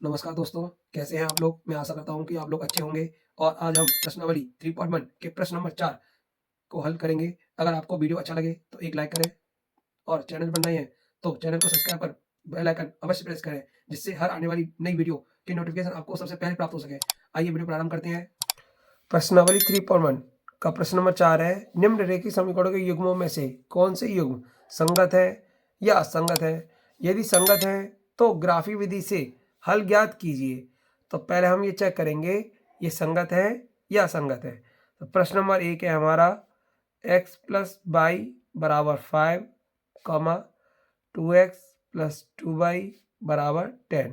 नमस्कार दोस्तों, कैसे हैं आप लोग? मैं आशा करता हूँ कि आप लोग अच्छे होंगे और आज हम प्रश्नावली 3.1 के प्रश्न नंबर 4 को हल करेंगे। अगर आपको वीडियो अच्छा लगे तो एक लाइक करें और चैनल पर नए हैं तो चैनल को सब्सक्राइब कर बेल आइकन अवश्य प्रेस करें, जिससे हर आने वाली नई वीडियो की नोटिफिकेशन आपको सबसे पहले प्राप्त हो सके। आइए वीडियो प्रारंभ करते हैं। प्रश्नावली 3.1 का प्रश्न नंबर 4 है, निम्नलिखित समीकरणों के युग्मों में से कौन से युग्म संगत है या असंगत है? यदि संगत है तो ग्राफी विधि से हल ज्ञात कीजिए। तो पहले हम ये चेक करेंगे ये संगत है या असंगत है। तो प्रश्न नंबर 1 है हमारा x प्लस वाई बराबर 5 कॉमा 2x प्लस 2y बराबर 10।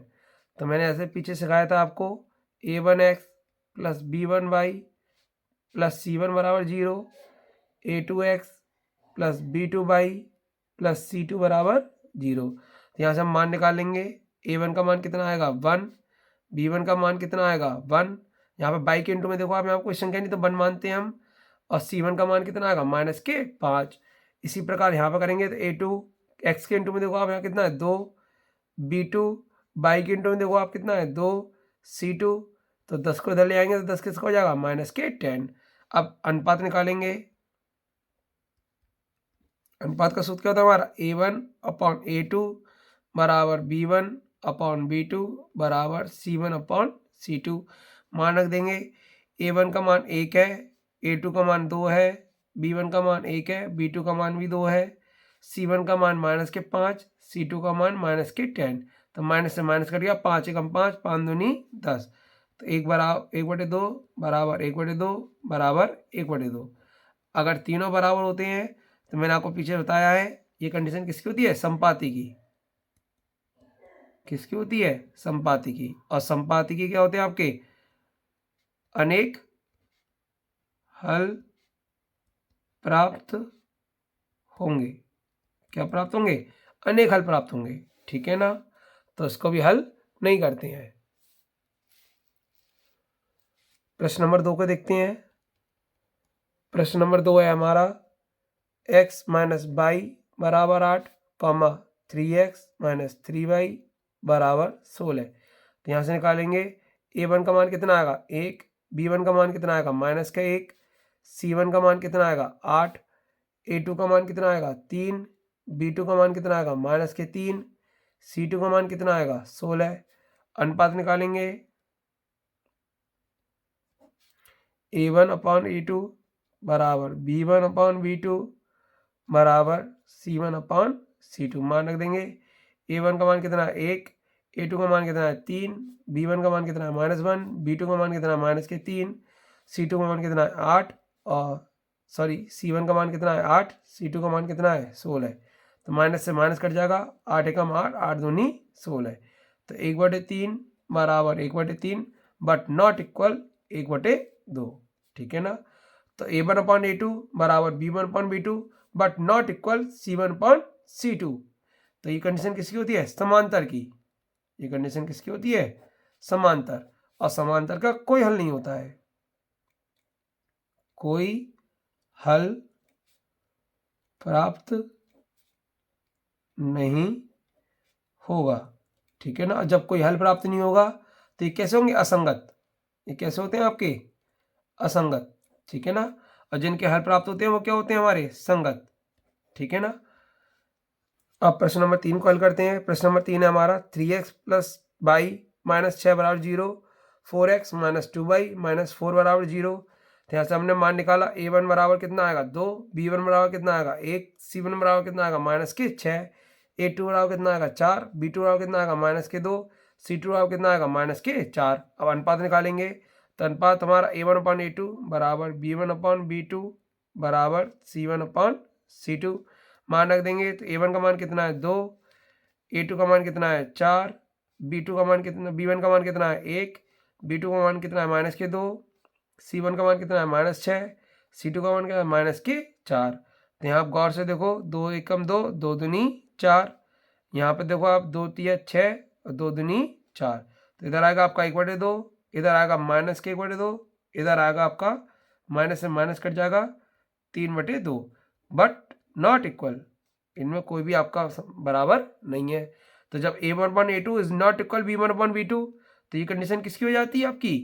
तो मैंने ऐसे पीछे सिखाया था आपको a1x plus b1y plus c1 बराबर 0, a2x plus b2y plus c2 बराबर 0। तो यहाँ से हम मान निकालेंगे। a1 का मान कितना आएगा 1, b1 का मान कितना आएगा 1। यहाँ पे बाई के इंटू में देखो आप यहाँ क्वेश्चन क्या नहीं तो 1 मानते हैं हम। और c1 का मान कितना आएगा -5। इसी प्रकार यहाँ पर करेंगे तो a2 x के इंटू में देखो आप यहाँ कितना है 2, b2 बाई के इंटू में देखो आप कितना है 2, c2 तो 10 को इधर ले आएंगे तो 10 किसका हो जाएगा -10। अब अनुपात निकालेंगे। अनुपात का सूत्र क्या होता है हमारा a1/a2 बराबर b1/b2 बराबर c1/c2। मान रख देंगे। a1 का मान 1 है, a2 का मान 2 है, b1 का मान 1 है, b2 का मान भी 2 है, c1 का मान -5, c2 का मान -10। तो माइनस से माइनस कट गया, 5 एकम 5, 5 दूनी 10। तो 1/2 बराबर 1/2 बराबर 1/2। अगर तीनों बराबर होते हैं तो मैंने आपको पीछे बताया है ये कंडीशन किसकी होती है संपाती की। किसकी होती है संपाती की। और संपाती की क्या होते हैं आपके अनेक हल प्राप्त होंगे। क्या प्राप्त होंगे? अनेक हल प्राप्त होंगे। ठीक है ना। तो इसको भी हल नहीं करते हैं। प्रश्न नंबर 2 को देखते हैं। प्रश्न नंबर 2 है हमारा x माइनस वाई बराबर 8 कॉमा 3x माइनस 3y बराबर 16। तो यहाँ से निकालेंगे। a1 का मान कितना आएगा 1, b1 का मान कितना आएगा -1, c1 का मान कितना आएगा 8, a2 का मान कितना आएगा 3, b2 का मान कितना आएगा -3, c2 का मान कितना आएगा 16। अनुपात निकालेंगे। a1/a2 बराबर b1/b2 बराबर c1/c2। मान रख देंगे। a1 का मान कितना है 1, a2 का मान कितना है 3, b1 का मान कितना है -1, b2 का मान कितना है -3, c2 का मान कितना है 8 और c1 का मान कितना है 8, c2 का मान कितना है 16। तो माइनस से माइनस कट जाएगा, 8 एकम 8, 8 दूनी 16। तो 1/3 बराबर 1/3 बट नॉट इक्वल 1/2। ठीक है ना। तो a1/a2 बराबर b1/b2 but not equal c1/c2। तो ये कंडीशन किसकी होती है समांतर की। ये कंडीशन किसकी होती है समांतर। और समांतर का कोई हल नहीं होता है। कोई हल प्राप्त नहीं होगा। ठीक है ना। जब कोई हल प्राप्त नहीं होगा तो ये कैसे होंगे असंगत। ये कैसे होते हैं आपके असंगत। ठीक है ना। और जिनके हल प्राप्त होते हैं वो क्या होते हैं हमारे संगत। ठीक है ना। अब प्रश्न नंबर 3 को हल करते हैं। प्रश्न नंबर 3 है हमारा 3x प्लस वाई माइनस 6 बराबर 0, 4x माइनस 2y माइनस 4 बराबर 0। तो यहाँ से हमने मान निकाला। a1 बराबर कितना आएगा 2, b1 बराबर कितना आएगा 1, c1 बराबर कितना आएगा -6, a2 बराबर कितना आएगा 4, b2 बराबर कितना आएगा -2, c2 बराबर कितना आएगा -4। अब अनुपात निकालेंगे। तो अनुपात हमारा a1/a2 बराबर b1/b2 बराबर c1/c2। मान रख देंगे। तो a1 का मान कितना है 2, a2 का मान कितना है 4, b2 का मान कितना b1 का मान कितना है 1, b2 का मान कितना है -2, c1 का मान कितना है -6, c2 का मान कितना है -4। तो यहाँ आप गौर से देखो 2 एकम 2, 2 दूनी 4। यहाँ पे देखो आप 2 तिया 6 और 2 दूनी 4। तो इधर आएगा आपका 1/2, इधर आएगा -1/2, इधर आएगा आपका माइनस से माइनस कट जाएगा 3/2 बट नॉट इक्वल। इनमें कोई भी आपका बराबर नहीं है। तो जब a1/a2 is not equal b1/b2 तो ये कंडीशन किसकी हो जाती है आपकी?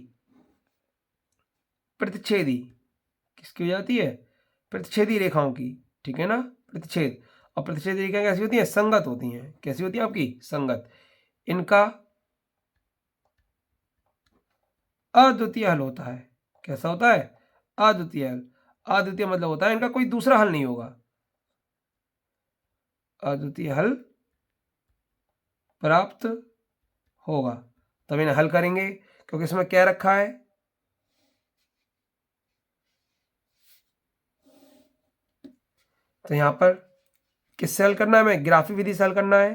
प्रतिच्छेदी। किसकी हो जाती है? प्रतिच्छेदी रेखाओं की, ठीक है ना, प्रतिच्छेद। और प्रतिच्छेदी रेखाएं कैसी होती हैं? संगत होती हैं। कैसी होती है आपकी? संगत। इनका अद्वितीय हल होता है। कैसा होता है? अद्वितीय हल। अद्वितीय मतलब होता है इनका कोई दूसरा हल नहीं होगा। अद्वितीय हल प्राप्त होगा तब इन्हें हल करेंगे, क्योंकि इसमें क्या रखा है? तो यहां पर किससे हल करना है? हमें ग्राफी विधि से हल करना है।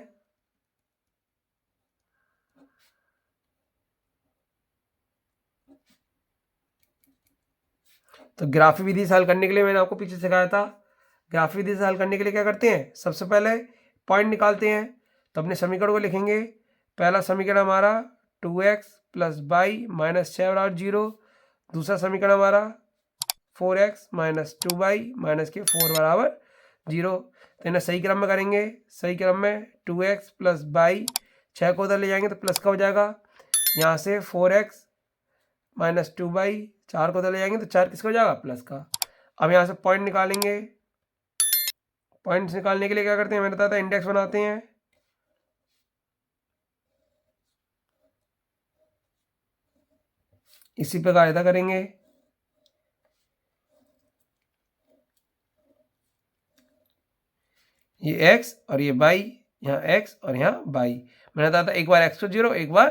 तो ग्राफी विधि से हल करने के लिए मैंने आपको पीछे सिखाया था। ग्राफी विधि से हल करने के लिए क्या करते हैं? सबसे पहले पॉइंट निकालते हैं। तो अपने समीकरण को लिखेंगे। पहला समीकरण हमारा 2x + y - 6 = 0। दूसरा समीकरण हमारा 4x - 2y - 4 = 0। तो इन्हें सही क्रम में करेंगे। सही क्रम में 2x + y 6 को उधर ले जाएंगे तो प्लस का हो जाएगा। यहाँ से 4x - 2y 4 को उधर ले जाएंगे तो 4 किसका हो जाएगा? प्लस का। अब यहाँ से पॉइंट निकालेंगे। पॉइंट्स निकालने के लिए क्या करते हैं? मैंने बताया था इंडेक्स बनाते हैं। इसी प्रकार ऐसा करेंगे। ये x और ये y, यहाँ x और यहाँ y। मैंने बताया था एक बार x को 0 एक बार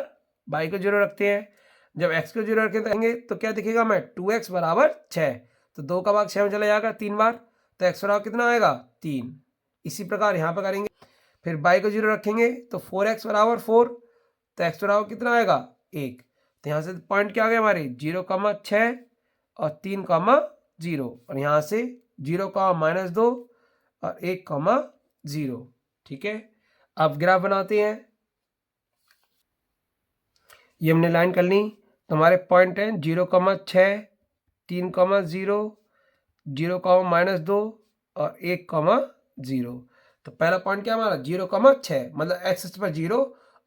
y को 0 रखते हैं। जब x को 0 रखेंगे तो क्या दिखेगा? मैं 2x = 6। तो 2 का भाग 6 में चला जाएगा 3 बार। तो x बराबर कितना आएगा? 3। इसी प्रकार यहाँ पर करेंगे। फिर y को 0 रखेंगे तो 4x = 4। तो x बराबर कितना आएगा? 1। तो यहाँ से पॉइंट क्या आ गया हमारे? 0,6 और 3,0 और यहाँ से 0,-2 और 1,0। ठीक है। अब ग्राफ बनाते हैं। ये हमने लाइन कर ली। तो हमारे पॉइंट हैं 0,6, 3,0, 0,-2 और 1,0। तो पहला पॉइंट क्या हमारा? 0,6 मतलब x अक्ष पर 0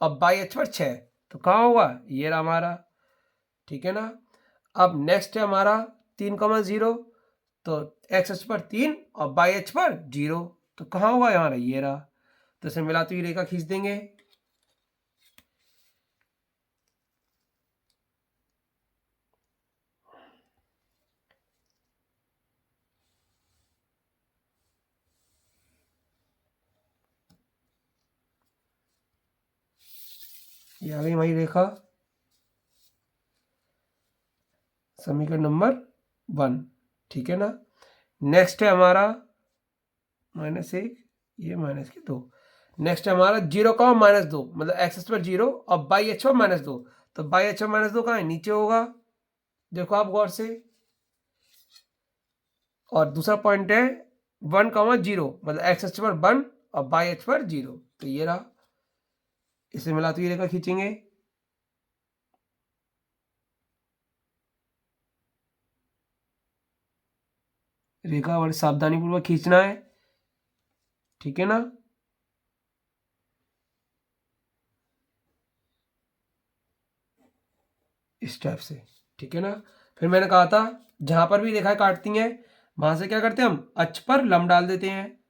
और y अक्ष पर 6। तो कहाँ होगा? ये रहा हमारा, ठीक है ना। अब नेक्स्ट है हमारा 3,0। तो x अक्ष पर 3 और y अक्ष पर 0। तो कहाँ होगा? हमारा ये रहा। तो इसे मिलाती हुई रेखा खींच देंगे। ये आ गई हमारी रेखा, समीकरण नंबर 1, ठीक है ना। नेक्स्ट है हमारा -1, ये -2। नेक्स्ट है हमारा 0,-2 मतलब x अक्ष पर 0 और y अक्ष पर -2। तो y अक्ष पर -2 कहाँ है? नीचे होगा, देखो आप गौर से। और दूसरा पॉइंट है 1,0 मतलब x अक्ष पर 1 और y अक्ष पर 0। तो ये रहा। इसे मिलाती हुई रेखा खींचेंगे। रेखा बड़ी सावधानी पूर्वक खींचना है, ठीक है ना। इस टाइप से, ठीक है ना। फिर मैंने कहा था जहां पर भी रेखाएं काटती हैं वहां से क्या करते हैं? हम अक्ष पर लंब डाल देते हैं।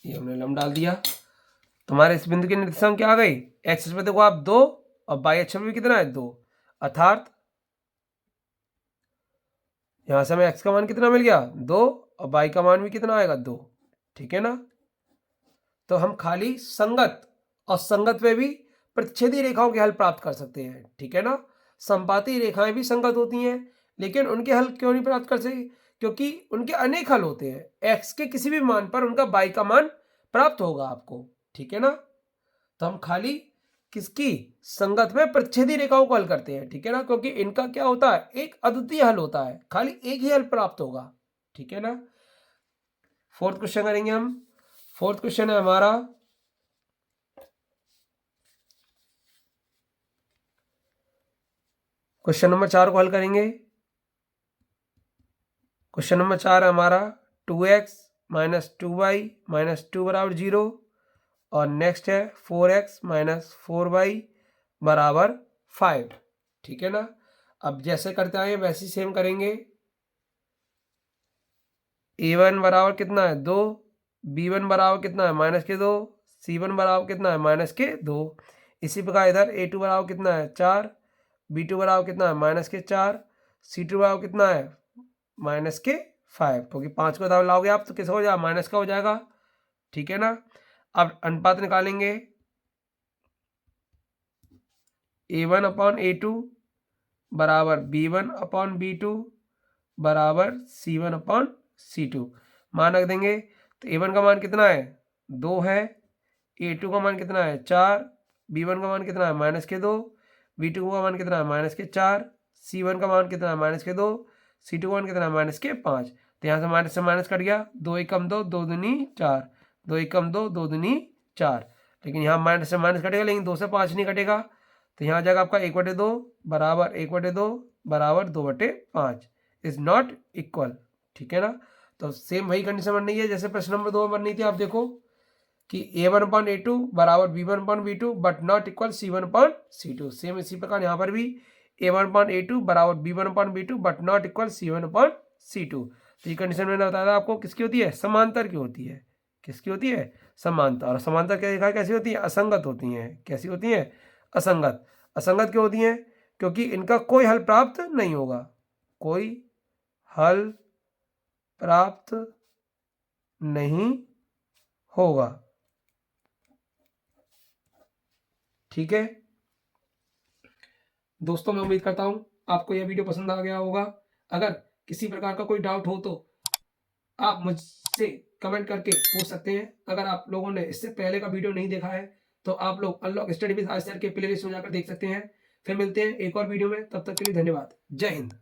ये हमने लंब डाल दिया। तुम्हारे इस बिंदु के निर्देशांक क्या आ गए? एक्स अक्ष पर देखो आप 2 और वाई अक्ष पर भी कितना है? 2। अर्थात यहां से हमें एक्स का मान कितना मिल गया? 2 और वाई का मान भी कितना आएगा? 2, ठीक है ना। तो हम खाली संगत और संगत में भी प्रतिच्छेदी रेखाओं के हल प्राप्त कर सकते हैं, ठीक है ना। संपाती रेखाएं भी संगत होती हैं, लेकिन उनके हल क्यों नहीं प्राप्त कर सकते? क्योंकि उनके अनेक हल होते हैं। एक्स के किसी भी मान पर उनका वाई का मान प्राप्त होगा आपको, ठीक है ना। तो हम खाली किसकी? संगत में प्रतिच्छेदी रेखाओं को हल करते हैं, ठीक है ना, क्योंकि इनका क्या होता है? एक अद्वितीय हल होता है, खाली एक ही हल प्राप्त होगा, ठीक है ना। फोर्थ क्वेश्चन करेंगे हम। फोर्थ क्वेश्चन है हमारा क्वेश्चन नंबर 4 को हल करेंगे। क्वेश्चन नंबर 4 है हमारा 2x माइनस 2y माइनस 2 बराबर 0 और नेक्स्ट है 4x माइनस 4y बराबर 5। ठीक है ना। अब जैसे करते आए वैसे ही सेम करेंगे। a1 बराबर कितना है 2, b1 बराबर कितना है -2, c1 बराबर कितना है -2। इसी प्रकार इधर a2 बराबर कितना है 4, b2 बराबर कितना है -4, c2 बराबर कितना है -5, क्योंकि 5 को दाव लाओगे आप तो किस हो जाएगा माइनस का हो जाएगा। ठीक है ना। अब अनुपात निकालेंगे a1 अपॉन a2 बराबर b1 अपॉन b2 बराबर c1 अपॉन c2। मान रख देंगे तो a1 का मान कितना है 2 है, a2 का मान कितना है 4, b1 का मान कितना है -2, b2 का मान कितना है -4, c1 का मान कितना है -2, c2 का मान कितना है -5। तो यहाँ से माइनस कट गया, 2 एकम 2, 2 दूनी 4, 2 एकम 2, 2 दूनी 4। लेकिन यहाँ माइनस से माइनस कटेगा लेकिन 2 से 5 नहीं कटेगा। तो यहाँ आ जाएगा आपका 1/2 बराबर 1/2 बराबर 2/5 इज नॉट इक्वल। ठीक है ना। तो सेम वही कंडीशन बन रही है जैसे प्रश्न नंबर 2 में बन रही थी। आप देखो कि a1 अपॉन a2 बराबर b1 upon b2 but not equal c1 upon c2। Same इसी प्रकार यहाँ पर भी a1 अपॉन a2 बराबर b1 upon b2 but not equal c1 upon c2। तो ये कंडीशन मैंने बताया था आपको किसकी होती है, समांतर की होती है। किसकी होती है, समांतर। और समांतर क्या देखा कैसी होती है, असंगत होती हैं। कैसी होती हैं, असंगत। असंगत क्यों होती हैं, क्योंकि इनका कोई हल प्राप्त नहीं होगा, कोई हल प्राप्त नहीं होगा। ठीक है दोस्तों, मैं उम्मीद करता हूं आपको यह वीडियो पसंद आ गया होगा। अगर किसी प्रकार का कोई डाउट हो तो आप मुझसे कमेंट करके पूछ सकते हैं। अगर आप लोगों ने इससे पहले का वीडियो नहीं देखा है तो आप लोग unlock study with Aryan sir के प्लेलिस्ट में जाकर देख सकते हैं। फिर मिलते हैं एक और वीडियो में, तब तक के लिए धन्यवाद। जय हिंद।